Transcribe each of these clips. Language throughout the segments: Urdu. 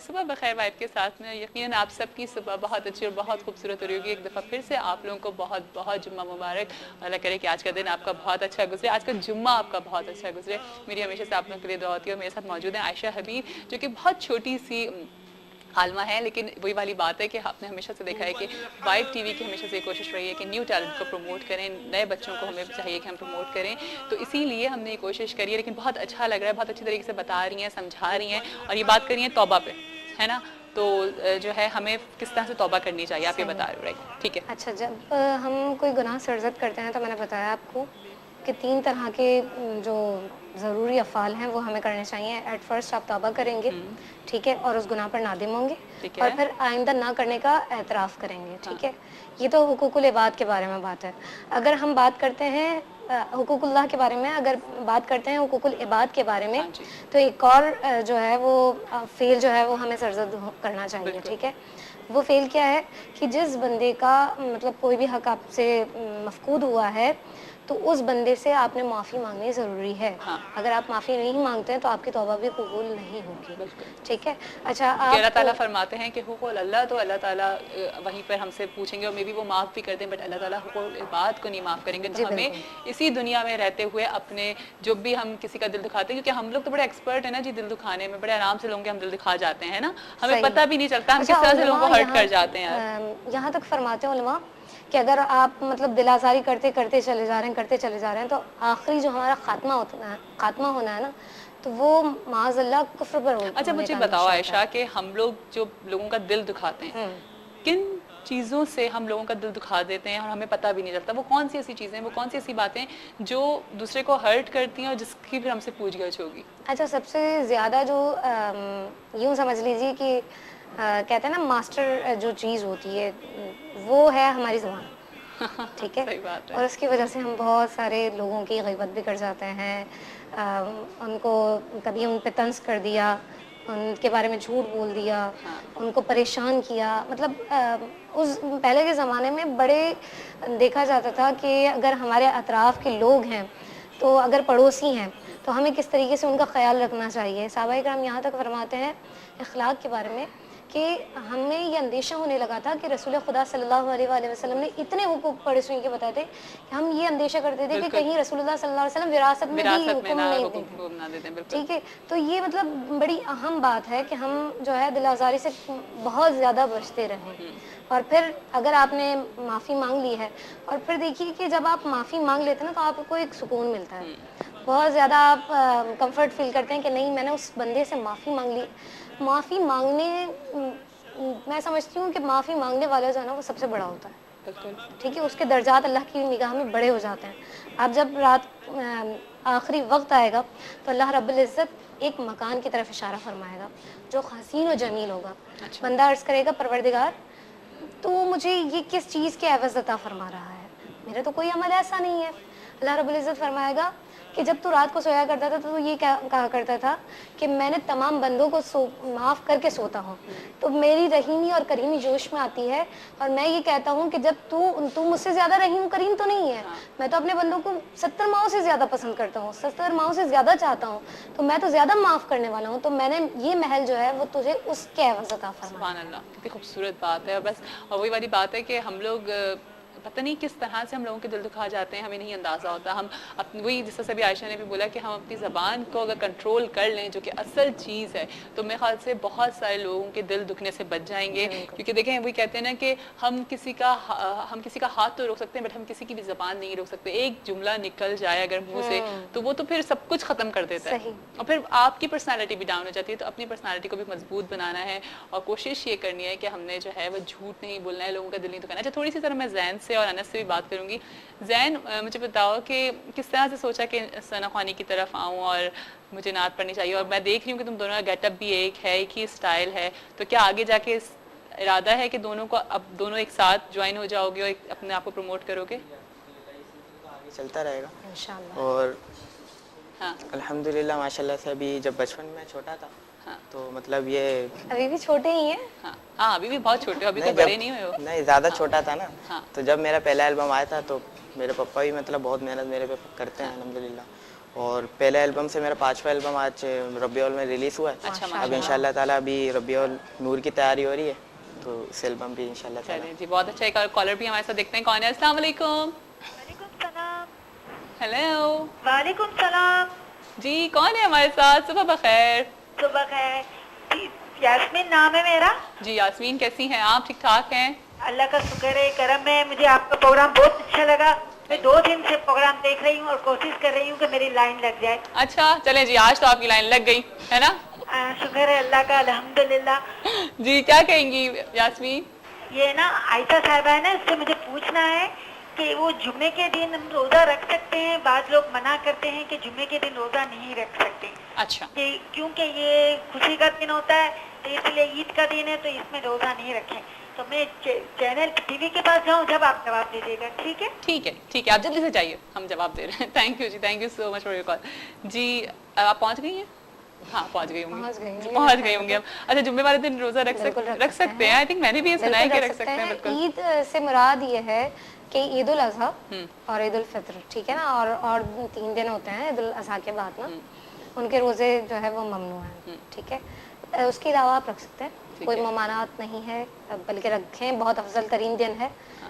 صبح بخیر وائب کے ساتھ میں یقیناً آپ سب کی صبح بہت اچھی اور بہت خوبصورت ہو رہی ہوگی. ایک دفعہ پھر سے آپ لوگوں کو بہت بہت جمعہ مبارک. اللہ کرے کہ آج کا دن آپ کا بہت اچھا گزرے, آج کا جمعہ آپ کا بہت اچھا گزرے. میری ہمیشہ سے آپ لوگوں کے لیے دعا ہوتی ہے. اور میرے ساتھ موجود ہیں عائشہ حبیب, جو کہ بہت چھوٹی سی عالمہ ہے, لیکن وہی والی بات ہے کہ آپ نے ہمیشہ سے دیکھا ہے کہ وائب ٹی وی کی ہمیشہ سے یہ کوشش رہی ہے کہ نیو ٹیلنٹ کو پروموٹ کریں, نئے بچوں کو ہمیں چاہیے کہ ہم پروموٹ کریں. تو اسی لیے ہم نے یہ کوشش کری ہے, لیکن بہت اچھا لگ رہا ہے, بہت اچھی طریقے سے بتا رہی ہیں, سمجھا رہی ہیں. اور یہ بات کری ہیں توبہ پہ, ہے نا, تو جو ہے ہمیں کس طرح سے توبہ کرنی چاہیے, آپ یہ بتا رہے ہیں, ٹھیک ہے. اچھا, جب ہم کوئی گناہ سرزد کرتے ہیں تو میں نے بتایا آپ کو کہ 3 طرح کے جو ضروری افعال ہیں وہ ہمیں کرنے چاہیے. ایٹ فرسٹ آپ توبہ کریں گے, ٹھیک ہے, اور اس گناہ پر نادم ہوں گے, اور پھر آئندہ نہ کرنے کا اعتراف کریں گے, ٹھیک ہے. یہ تو حقوق العباد کے بارے میں بات ہے. اگر ہم بات کرتے ہیں حقوق اللہ کے بارے میں, اگر بات کرتے ہیں حقوق العباد کے بارے میں, تو ایک اور جو ہے وہ فعل جو ہے وہ ہمیں سرزد کرنا چاہیے, ٹھیک ہے. وہ فعل کیا ہے کہ جس بندے کا مطلب کوئی بھی حق آپ سے مفقود ہوا ہے تو اس بندے سے آپ نے معافی مانگنی ضروری ہے. اگر آپ معافی نہیں مانگتے ہیں تو آپ کی توبہ بھی قبول نہیں ہوگی, ٹھیک ہے. اچھا, اللہ تعالیٰ فرماتے ہیں کہ حقوق اللہ, تو اللہ تعالیٰ وہیں پر ہم سے پوچھیں گے, اور میں بھی وہ معاف بھی کر دیں, بٹ اللہ تعالیٰ حقوق العباد کو نہیں معاف کریں گے. تو ہمیں اسی دنیا میں رہتے ہوئے اپنے جو بھی ہم کسی کا دل دکھاتے ہیں, کیونکہ ہم لوگ تو بڑے ایکسپرٹ ہیں نا جی دل دکھانے میں, بڑے آرام سے لوگوں کے ہم دل دکھا جاتے ہیں نا, ہمیں پتہ بھی نہیں چلتا ہم کس طرح سے لوگوں کو ہرٹ کر جاتے ہیں. یہاں تک فرماتے ہیں علماء کہ اگر آپ مطلب دل آزاری کرتے کرتے چلے جا رہے ہیں تو آخری جو ہمارا خاتمہ ہونا ہے نا, تو وہ معاذ اللہ کفر پر ہوتا ہے. اچھا, مجھے بتاؤ عائشہ کہ ہم لوگ جو لوگوں کا دل دکھاتے ہیں, کن چیزوں سے ہم لوگوں کا دل دکھا دیتے ہیں اور ہمیں پتہ بھی نہیں چلتا؟ وہ کون سی ایسی چیزیں ہیں, وہ کون سی ایسی باتیں جو دوسرے کو ہرٹ کرتی ہیں اور جس کی پھر ہم سے پوچھ گچھ ہوگی؟ اچھا, سب سے زیادہ جو یوں سمجھ لیجیے کہ کہتے ہیں نا ماسٹر جو چیز ہوتی ہے وہ ہے ہماری زبان, ٹھیک ہے. اور اس کی وجہ سے ہم بہت سارے لوگوں کی غیبت بھی کر جاتے ہیں, ان کو کبھی ان پہ طنز کر دیا, ان کے بارے میں جھوٹ بول دیا, ان کو پریشان کیا. مطلب اس پہلے کے زمانے میں بڑے دیکھا جاتا تھا کہ اگر ہمارے اطراف کے لوگ ہیں تو اگر پڑوسی ہیں تو ہمیں کس طریقے سے ان کا خیال رکھنا چاہیے. صحابہ کرام یہاں تک فرماتے ہیں اخلاق کے بارے میں کہ ہمیں یہ اندیشہ ہونے لگا تھا کہ رسول خدا صلی اللہ علیہ وآلہ وسلم نے اتنے حقوق پڑوسیوں کے بتائے تھے کہ ہم یہ اندیشہ کرتے تھے کہ کہیں رسول اللہ صلی اللہ علیہ وسلم وراثت میں بھی حکم نہیں دیں, ٹھیک ہے. تو یہ مطلب بڑی اہم بات ہے کہ ہم جو ہے دل آزاری سے بہت زیادہ بچتے رہیں. اور پھر اگر آپ نے معافی مانگ لی ہے, اور پھر دیکھیے کہ جب آپ معافی مانگ لیتے ہیں نا تو آپ کو ایک سکون ملتا ہے, بہت زیادہ آپ کمفرٹ فیل کرتے ہیں کہ نہیں میں نے اس بندے سے معافی مانگ لی. معافی مانگنے, میں سمجھتی ہوں کہ معافی مانگنے والا جو ہے نا وہ سب سے بڑا ہوتا ہے, ٹھیک ہے. اس کے درجات اللہ کی نگاہ میں بڑے ہو جاتے ہیں. اب جب رات آخری وقت آئے گا تو اللہ رب العزت ایک مکان کی طرف اشارہ فرمائے گا جو حسین و جمیل ہوگا. بندہ عرض کرے گا پروردگار تو مجھے یہ کس چیز کے عوض عطا فرما رہا ہے, میرا تو کوئی عمل ایسا نہیں ہے. اللہ رب العزت فرمائے گا کہ جب تو رات کو سویا کرتا تھا تو یہ کہا کرتا تھا کہ میں نے تمام بندوں کو معاف کر کے سوتا ہوں. تو میری رحیمی اور کریمی جوش میں آتی ہے اور میں یہ کہتا ہوں کہ جب تو مجھ سے زیادہ رحیم کریم تو نہیں ہے, میں تو اپنے بندوں کو 70 ماؤں سے زیادہ پسند کرتا ہوں, 70 ماؤں سے زیادہ چاہتا ہوں, تو میں تو زیادہ معاف کرنے والا ہوں. تو میں نے یہ محل جو ہے وہ تجھے اس کے عوض عطا فرمایا. سبحان اللہ, کتنی خوبصورت بات ہے. اور بس اور وہی والی بات ہے کہ ہم لوگ پتہ نہیں کس طرح سے ہم لوگوں کے دل دکھا جاتے ہیں, ہمیں نہیں اندازہ ہوتا. ہم وہی جس طرح سے بھی عائشہ نے بھی بولا کہ ہم اپنی زبان کو اگر کنٹرول کر لیں, جو کہ اصل چیز ہے, تو میرے خیال سے بہت سارے لوگوں کے دل دکھنے سے بچ جائیں گے. کیونکہ دیکھیں وہی کہتے ہیں نا کہ ہم کسی کا ہاتھ تو روک سکتے ہیں بٹ ہم کسی کی بھی زبان نہیں روک سکتے. ایک جملہ نکل جائے اگر منہ سے تو وہ تو پھر سب کچھ ختم کر دیتا ہے, اور پھر آپ کی پرسنالٹی بھی ڈاؤن ہو جاتی ہے. تو اپنی پرسنالٹی کو بھی مضبوط بنانا ہے اور کوشش یہ کرنی ہے کہ ہم نے جو ہے وہ جھوٹ نہیں بولنا ہے, لوگوں کا دل نہیں دکھانا. اچھا تھوڑی سی طرح میں زین سے اور انس سے بھی بات کروں گی. زین مجھے بتاؤ کہ کس طرح سے سوچا کہ ثنا خوانی کی طرف آؤں اور مجھے نعت پڑھنی چاہیے, اور میں دیکھ رہی ہوں کہ تم دونوں کا گیٹ اپ بھی ایک ہے, ایک ہی اسٹائل ہے, تو کیا آگے جا کے ارادہ ہے کہ دونوں کو اب دونوں ایک ساتھ جوائن ہو جاؤ گے اور اپنے آپ کو پروموٹ کرو گے؟ چلتا رہے گا انشاءاللہ. اور الحمدللہ ماشاء اللہ سے ابھی جب بچپن میں چھوٹا تھا تو مطلب یہ ابھی بھی چھوٹے ہی ہیں. ہاں ابھی بھی بہت چھوٹے ہو, ابھی تو بڑے نہیں ہوئے ہو. نہیں زیادہ چھوٹا تھا نا, تو جب میرا پہلا البم آیا تھا تو میرے پپا بھی مطلب بہت محنت میرے پہ کرتے ہیں الحمدللہ. اور پہلے البم سے میرا 5واں البم آج ربیع الاول میں ریلیز ہوا ہے. اب انشاءاللہ تعالیٰ ابھی ربیع النور کی تیاری ہو رہی ہے, تو اس البم بھی انشاءاللہ تعالیٰ. جی بہت اچھا. ایک کالر بھی ہمارے ساتھ دیکھتے ہیں کون ہے. السلام علیکم. وعلیکم السلام. ہیلو. وعلیکم السلام. جی کون ہے ہمارے ساتھ؟ صبح بخیر. صبح خیر. یاسمین نام ہے میرا. جی یاسمین کیسی ہیں آپ؟ ٹھیک ٹھاک ہیں؟ اللہ کا شکر ہے, کرم ہے. مجھے آپ کا پروگرام بہت اچھا لگا. میں 2 دن سے پروگرام دیکھ رہی ہوں اور کوشش کر رہی ہوں کہ میری لائن لگ جائے. اچھا چلیں جی, آج تو آپ کی لائن لگ گئی ہے نا. شکر ہے اللہ کا الحمدللہ. جی کیا کہیں گی یاسمین؟ یہ نا عائشہ صاحبہ ہے نا, اس سے مجھے پوچھنا ہے کہ وہ جمعے کے دن ہم روزہ رکھ سکتے ہیں؟ بعض لوگ منع کرتے ہیں کہ جمعے کے دن روزہ نہیں رکھ سکتے. اچھا. کیونکہ یہ خوشی کا دن ہوتا ہے, تو اس لیے عید کا دن ہے, تو اس میں روزہ نہیں رکھیں. تو میں چینل ٹی وی کے پاس جاؤں, جب آپ جواب دیجیے گا. ٹھیک ہے ٹھیک ہے ٹھیک ہے, آپ جلدی سے جائیے, ہم جواب دے رہے ہیں. تھینک یو جی, thank you so much for your call. جی آپ پہنچ گئی ہیں؟ ہاں پہنچ گئی ہوں گی اب. اچھا جمعے والے دن روزہ رکھ سکتے ہیں. آئی تھنک میں نے بھی یہ سنا ہے کہ رکھ سکتے ہیں. بالکل. عید سے مراد یہ ہے کہ عید الاضحیٰ اور عید الفطر, ٹھیک ہے نا, اور 3 دن ہوتے ہیں عید الاضحیٰ کے بعد نا, ان کے روزے جو ہے وہ ممنوع ہیں. ٹھیک ہے, اس کے علاوہ آپ رکھ سکتے ہیں, کوئی ممانعت نہیں ہے, بلکہ رکھیں, بہت افضل ترین دن ہے.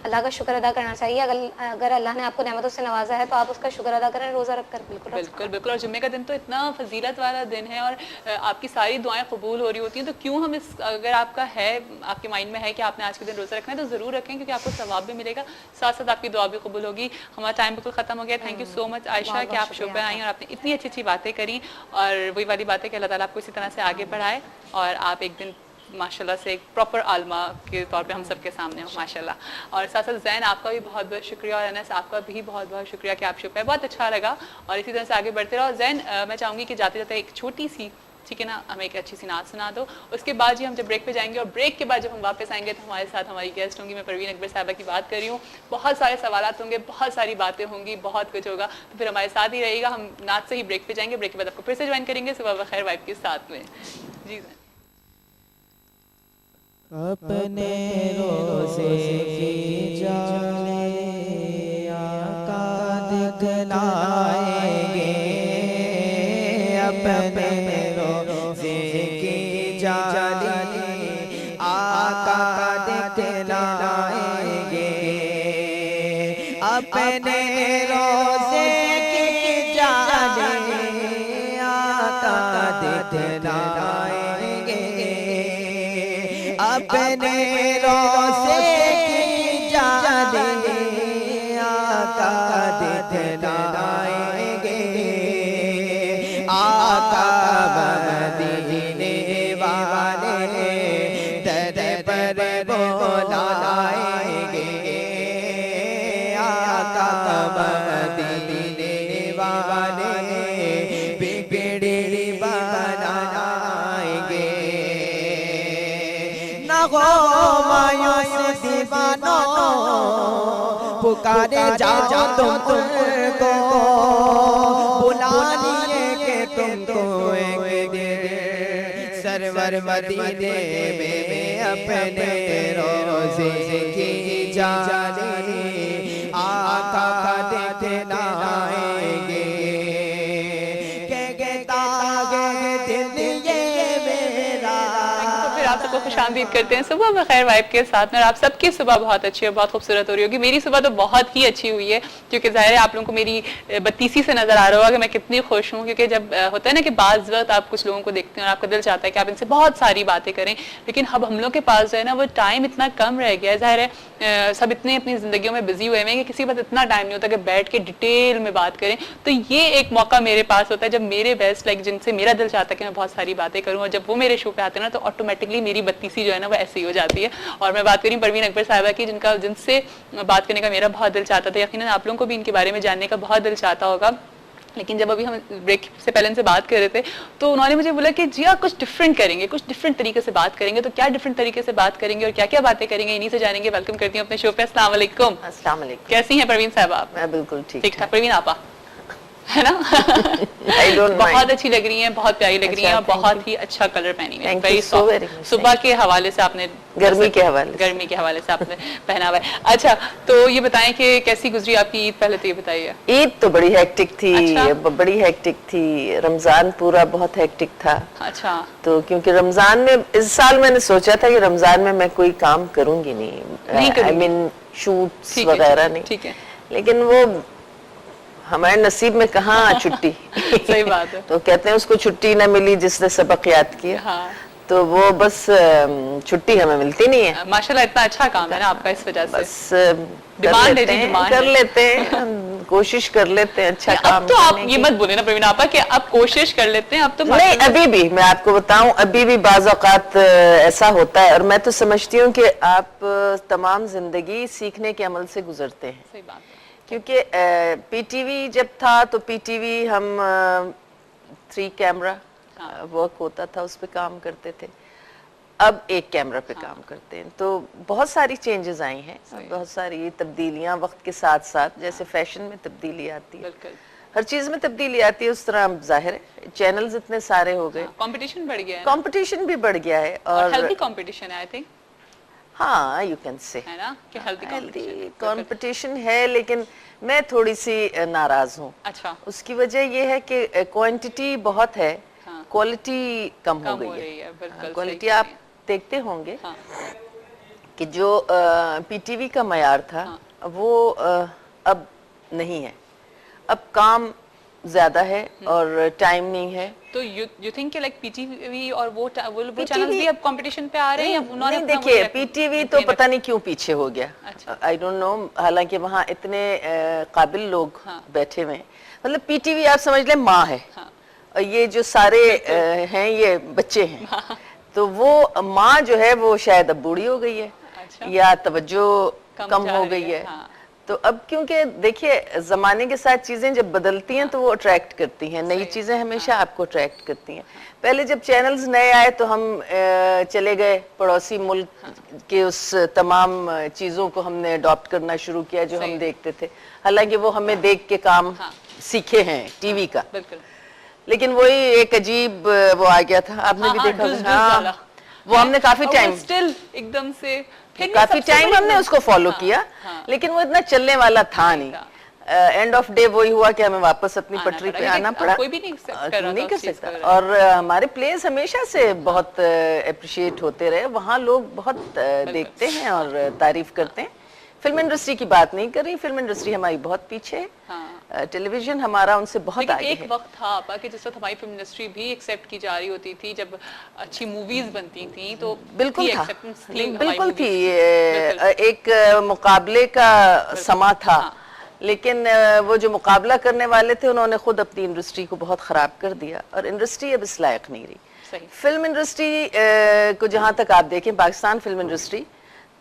اللہ کا شکر ادا کرنا چاہیے. اگر اللہ نے آپ کو نعمتوں سے نوازا ہے تو آپ اس کا شکر ادا کریں روزہ رکھ کر. بالکل. اور جمعے کا دن تو اتنا فضیلت والا دن ہے اور آپ کی ساری دعائیں قبول ہو رہی ہوتی ہیں, تو کیوں ہم اگر آپ کا ہے, آپ کے مائنڈ میں ہے کہ آپ نے آج کے دن روزہ رکھنا ہے, تو ضرور رکھیں, کیونکہ آپ کو ثواب بھی ملے گا, ساتھ ساتھ آپ کی دعا بھی قبول ہوگی. ہمارا ٹائم بالکل ختم ہو گیا. تھینک یو سو مچ عائشہ کہ آپ شو پہ آئیں اور آپ نے اتنی اچھی باتیں کریں, اور وہی والی بات ہے کہ اللہ تعالیٰ آپ کو اسی طرح سے آگے بڑھائے اور آپ ایک دن ماشاءاللہ سے ایک پراپر عالمہ کے طور پہ ہم سب کے سامنے ہوں ماشاءاللہ. اور ساتھ ساتھ زین آپ کا بھی بہت بہت شکریہ, اور انس آپ کا بھی بہت بہت شکریہ کہ آپ شو پہ, بہت اچھا لگا, اور اسی طرح سے آگے بڑھتے رہو. زین میں چاہوں گی کہ جاتے جاتے ایک چھوٹی سی, ٹھیک ہے نا, ہمیں ایک اچھی سی نعت سنا دو. اس کے بعد جی ہم جب بریک پہ جائیں گے, اور بریک کے بعد جب ہم واپس آئیں گے تو ہمارے ساتھ ہماری گیسٹ ہوں گی. میں پروین اکبر صاحبہ کی بات کر رہی ہوں. بہت سارے سوالات ہوں گے, بہت ساری باتیں ہوں گی, بہت کچھ ہوگا, تو پھر ہمارے ساتھ ہی رہے گا. ہم نعت سے ہی بریک پہ جائیں گے, بریک کے بعد آپ کو پھر سے جوائن کریں گے صبح بخیر وائب کے ساتھ میں. جی زین. اپنے روزے کی جالیں آقا دکھلائیں گے, اپنے روزے کی جالیں آقا دکھلائیں گے, اپنے روزے کی جالیں آقا دکھلائیں گے, اپنے روزے کی جالیں آقا دکھلائیں گے, آقا مدینے والے در پر بلائیں گے, آقا مدینے والے بگڑی بنائیں گے. مایوس دیوانوں پکارے جاؤ تم کو, پر مدینے میں اپنے روزے کی جانے آقا دکھلائیں گے کہ تاغے دل یہ میرا. پھر آپ سب کو خوش آمدید کرتے ہیں صبح بخیر وائب کے ساتھ میں. اور آپ سب کی صبح بہت اچھی اور بہت خوبصورت ہو رہی ہوگی. میری صبح تو بہت ہی اچھی ہوئی ہے کیونکہ ظاہر ہے آپ لوگوں کو میری بتیسی سے نظر آ رہا ہوگا کہ میں کتنی خوش ہوں. کیونکہ جب ہوتا ہے نا کہ بعض وقت آپ کچھ لوگوں کو دیکھتے ہیں اور آپ کا دل چاہتا ہے کہ آپ ان سے بہت ساری باتیں کریں, لیکن اب ہم لوگ کے پاس جو ہے نا وہ ٹائم اتنا کم رہ گیا ہے. ظاہر ہے سب اتنے اپنی زندگیوں میں بزی ہوئے ہیں کہ کسی کے پاس اتنا ٹائم نہیں ہوتا کہ بیٹھ کے ڈیٹیل میں بات کریں. تو یہ ایک موقع میرے پاس ہوتا ہے جب میرے بیسٹ لائک جن سے میرا دل چاہتا ہے کہ میں بہت ساری باتیں کروں, اور جب وہ میرے شو پہ آتے ہیں نا تو آٹومیٹکلی میری بتیسی جو ہے نا وہ ایسی ہو جاتی ہے. اور میں بات کری پروین اکبر صاحبہ کی جن سے بات کرنے کا میرا بہت دل چاہتا تھا. یقیناً آپ لوگوں کو بھی ان کے بارے میں جاننے کا بہت دل چاہتا ہوگا. لیکن جب ابھی ہم بریک سے پہلے ان سے بات کر رہے تھے تو انہوں نے مجھے بولا کہ جی آپ کچھ ڈفرینٹ کریں گے, کچھ ڈفرینٹ طریقے سے بات کریں گے. تو کیا ڈفرینٹ طریقے سے بات کریں گے اور کیا کیا باتیں کریں گے انہی سے جانیں گے. ویلکم کرتی ہوں اپنے شو پہ. السلام علیکم. السلام علیکم. کیسی ہیں پروین صاحبہ آپ؟ میں بالکل ٹھیک ٹھاک. پروین آپا ہے نا بہت اچھی لگ رہی ہیں, بہت پیاری لگ رہی ہیں اور بہت ہی اچھا کلر پہنی ہوئی ہے. صبح کے حوالے سے آپ نے گرمی کے حوالے سے آپ نے پہنا ہوا ہے. اچھا تو یہ بتائیں کہ کیسی گزری آپ کی عید؟ پہلے تو یہ بتائیے. عید تو بڑی ہیکٹک تھی, بڑی ہیکٹک تھی. رمضان پورا بہت ہیکٹک تھا. اچھا تو کیونکہ رمضان میں اس سال میں نے سوچا تھا کہ رمضان میں کوئی کام کروں گی نہیں, آئی مین شوٹس وغیرہ نہیں, ٹھیک ہے, لیکن وہ ہمارے نصیب میں کہاں چھٹی. صحیح بات ہے. تو کہتے ہیں اس کو چھٹی نہ ملی جس نے سبق یاد کیا. تو وہ بس چھٹی ہمیں ملتی نہیں ہے. ماشاءاللہ اتنا اچھا کام ہے نا آپ کا, اس وجہ سے بس کر لیتے ہیں, کوشش کر لیتے ہیں اچھا کام. اب تو آپ یہ مت بولیں نا پروین آپا کہ آپ کوشش کر لیتے ہیں. اب تو نہیں, ابھی بھی میں آپ کو بتاؤں ابھی بھی بعض اوقات ایسا ہوتا ہے. اور میں تو سمجھتی ہوں کہ آپ تمام زندگی سیکھنے کے عمل سے گزرتے ہیں. صحیح بات ہے. کیونکہ پی ٹی وی جب تھا تو پی ٹی وی ہم 3 کیمرہ ورک ہوتا تھا, اس پہ کام کرتے تھے. اب 1 کیمرہ پہ کام کرتے ہیں. تو بہت ساری چینجز آئی ہیں, بہت ساری تبدیلیاں وقت کے ساتھ ساتھ, جیسے فیشن میں تبدیلی آتی ہے, ہر چیز میں تبدیلی آتی ہے, اس طرح ظاہر ہے چینلز اتنے سارے ہو گئے, کمپٹیشن بڑھ گیا ہے. کمپٹیشن بھی بڑھ گیا ہے اور ہیلتھی کمپٹیشن ہے آئی تھنک. ہاں یو کین سے ہے نا کہ ہیلتھی کمپٹیشن ہے, لیکن میں تھوڑی سی ناراض ہوں. اچھا, اس کی وجہ یہ ہے کہ کوانٹٹی بہت ہے, کوالٹی کم ہو گئی ہے. کوالٹی آپ دیکھتے ہوں گے کہ جو پی ٹی وی کا معیار تھا وہ اب نہیں ہے. اب کام زیادہ ہے اور ٹائم نہیں ہے. تو یو تھنک کہ لائک پی ٹی وی اور وہ چینلز بھی اب کمپٹیشن پہ آ رہے ہیں. نہیں دیکھیے, پی ٹی وی تو پتہ نہیں کیوں پیچھے ہو گیا, آئی ڈونٹ نو. حالانکہ وہاں اتنے قابل لوگ بیٹھے ہوئے ہیں. مطلب پی ٹی وی آپ سمجھ لیں ماں ہے, اور یہ جو سارے ہیں یہ بچے ہیں. تو وہ ماں جو ہے وہ شاید اب بوڑھی ہو گئی ہے یا توجہ کم ہو گئی ہے. تو اب کیونکہ دیکھیے زمانے کے ساتھ چیزیں جب بدلتی ہیں تو وہ اٹریکٹ کرتی ہیں, نئی چیزیں ہمیشہ آپ کو اٹریکٹ کرتی ہیں. پہلے جب چینلز نئے آئے تو ہم چلے گئے پڑوسی ملک کے اس تمام چیزوں کو ہم نے اڈاپٹ کرنا شروع کیا جو ہم دیکھتے تھے. حالانکہ وہ ہمیں دیکھ کے کام سیکھے ہیں ٹی وی کا, لیکن وہی ایک عجیب وہ آ گیا تھا. آپ نے بھی دیکھا وہ ہم نے کافی ٹائم ہم نے اس کو فالو کیا, لیکن وہ اتنا چلنے والا تھا نہیں. اینڈ آف ڈے وہی ہوا کہ ہمیں واپس اپنی پٹری پہ آنا پڑا. نہیں کر سکتا. اور ہمارے پلیز ہمیشہ سے بہت اپریشیٹ ہوتے رہے, وہاں لوگ بہت دیکھتے ہیں اور تعریف کرتے ہیں. فلم انڈسٹری کی بات نہیں کر رہی, فلم انڈسٹری ہماری بہت پیچھے ہے, ٹیلی ویژن ہمارا ان سے بہت آگے ہے. ایک وقت تھا آپا کہ جس وقت ہماری فلم انڈسٹری بھی ایکسیپٹ کی جا رہی ہوتی تھی, جب اچھی موویز بنتی تھیں تو بالکل تھی, ایک مقابلے کا سما تھا. لیکن وہ جو مقابلہ کرنے والے تھے انہوں نے خود اپنی انڈسٹری کو بہت خراب کر دیا, اور انڈسٹری اب اس لائق نہیں رہی. فلم انڈسٹری کو جہاں تک آپ دیکھیں, پاکستان فلم انڈسٹری,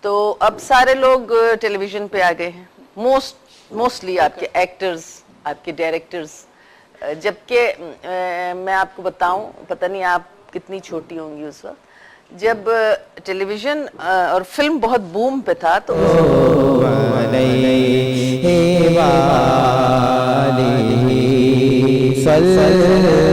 تو اب سارے لوگ ٹیلی ویژن پہ آ گئے ہیں. موسٹلی آپ کے ایکٹرز, آپ کے ڈائریکٹرز. جبکہ میں آپ کو بتاؤں, پتہ نہیں آپ کتنی چھوٹی ہوں گی اس وقت, جب ٹیلی ویژن اور فلم بہت بوم پہ تھا تو صلی